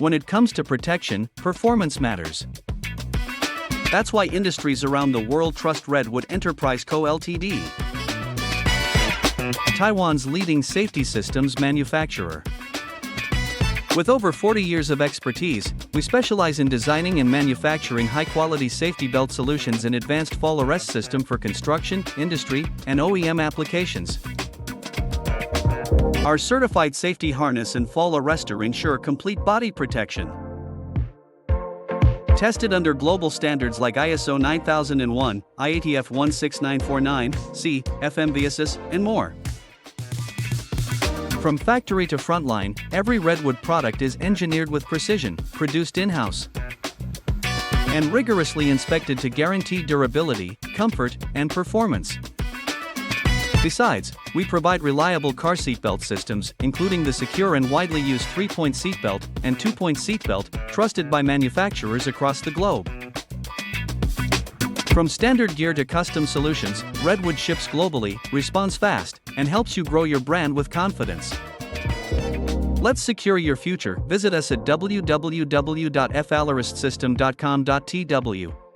When it comes to protection, performance matters. That's why industries around the world trust Redwood Enterprise Co. Ltd., Taiwan's leading safety systems manufacturer. With over 40 years of expertise, we specialize in designing and manufacturing high-quality safety belt solutions and advanced fall arrest system for construction, industry, and OEM applications. Our certified safety harness and fall arrestor ensure complete body protection. Tested under global standards like ISO 9001, IATF 16949, C, FMVSS, and more. From factory to frontline, every Redwood product is engineered with precision, produced in-house, and rigorously inspected to guarantee durability, comfort, and performance. Besides, we provide reliable car seatbelt systems, including the secure and widely used 3-point seatbelt and 2-point seatbelt, trusted by manufacturers across the globe. From standard gear to custom solutions, Redwood ships globally, responds fast, and helps you grow your brand with confidence. Let's secure your future. Visit us at www.fallaristsystem.com.tw.